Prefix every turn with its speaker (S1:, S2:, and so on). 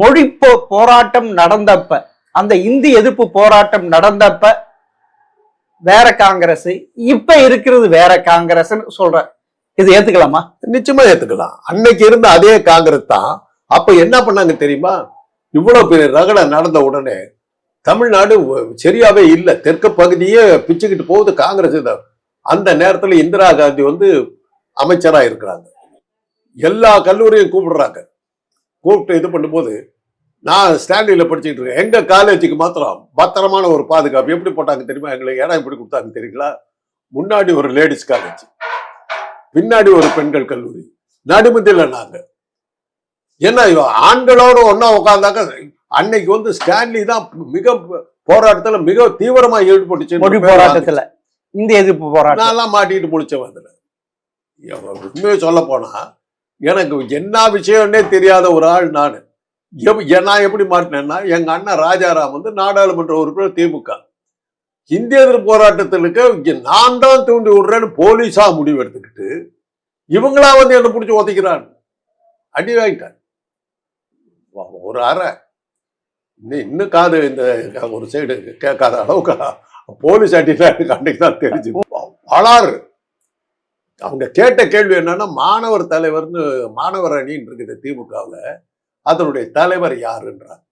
S1: மொழி போராட்டம் நடந்தப்ப, அந்த இந்தி எதிர்ப்பு போராட்டம் நடந்தப்ப வேற காங்கிரஸ், இப்ப இருக்கிறது வேற காங்கிரஸ் சொல்ற, இது ஏத்துக்கலாமா?
S2: நிச்சயமா ஏத்துக்கலாம். அன்னைக்கு இருந்த அதே காங்கிரஸ் தான். அப்ப என்ன பண்ணாங்க தெரியுமா? இவ்வளவு பெரிய ரகலை நடந்த உடனே தமிழ்நாடு சரியாவே இல்லை, தெற்கு பகுதியே பிச்சுக்கிட்டு போகுது காங்கிரஸ். அந்த நேரத்துல இந்திரா காந்தி அமைச்சரா இருக்கிறாங்க. எல்லா கல்லூரியும் கூப்பிடுறாங்க. கூப்பிட்டு இது பண்ணும்போது நான் ஸ்டாண்டிங்ல படிச்சுட்டு இருக்கேன். எங்க காலேஜுக்கு மாத்திரம் பத்திரமான ஒரு பாதுகாப்பு எப்படி போட்டாங்க தெரியுமா? எங்களுக்கு இடம் எப்படி கொடுத்தாங்க தெரியுங்களா? முன்னாடி ஒரு லேடிஸ் காலேஜ், பின்னாடி ஒரு பெண்கள் கல்லூரி, நடுமத்தில நாங்க. ஏன்னா ஆண்களோட ஒன்னா உட்கார்ந்தாக்க அன்னைக்கு ஸ்டான்லி தான் மிக போராட்டத்துல மிக தீவிரமா ஈடுபட்டுச்சு.
S1: மொழி போராட்டத்துல, இந்திய எதிர்ப்பு போராட்டம்.
S2: நான் மாட்டிட்டு முடிச்சவன். அதுல உண்மையை சொல்ல போனா எனக்கு என்ன விஷயம்னே தெரியாத ஒரு ஆள் நான். நான் எப்படி மாட்டினேன்னா, எங்க அண்ணன் ராஜாராம் நாடாளுமன்ற உறுப்பினர் திமுக, இந்திய எதிர்ப்பு போராட்டத்திற்கு நான் தான் தூண்டி விடுறேன்னு போலீஸா முடிவு எடுத்துக்கிட்டு இவங்களா என்ன பிடிச்சி ஒத்திக்கிறான், அடி வாங்கிட்டான் ஒரு அறை. இன்னும் காது இந்த ஒரு சைடு கேட்காத அளவுக்கு போலீஸ் அடிதான் அன்னைக்கு தான் தெரிஞ்சு. பலாறு அவங்க கேட்ட கேள்வி என்னன்னா, மாணவர் தலைவர்னு மாணவர் அணின்னு இருக்குது திமுகவில், அதனுடைய தலைவர் யாருன்றாங்க.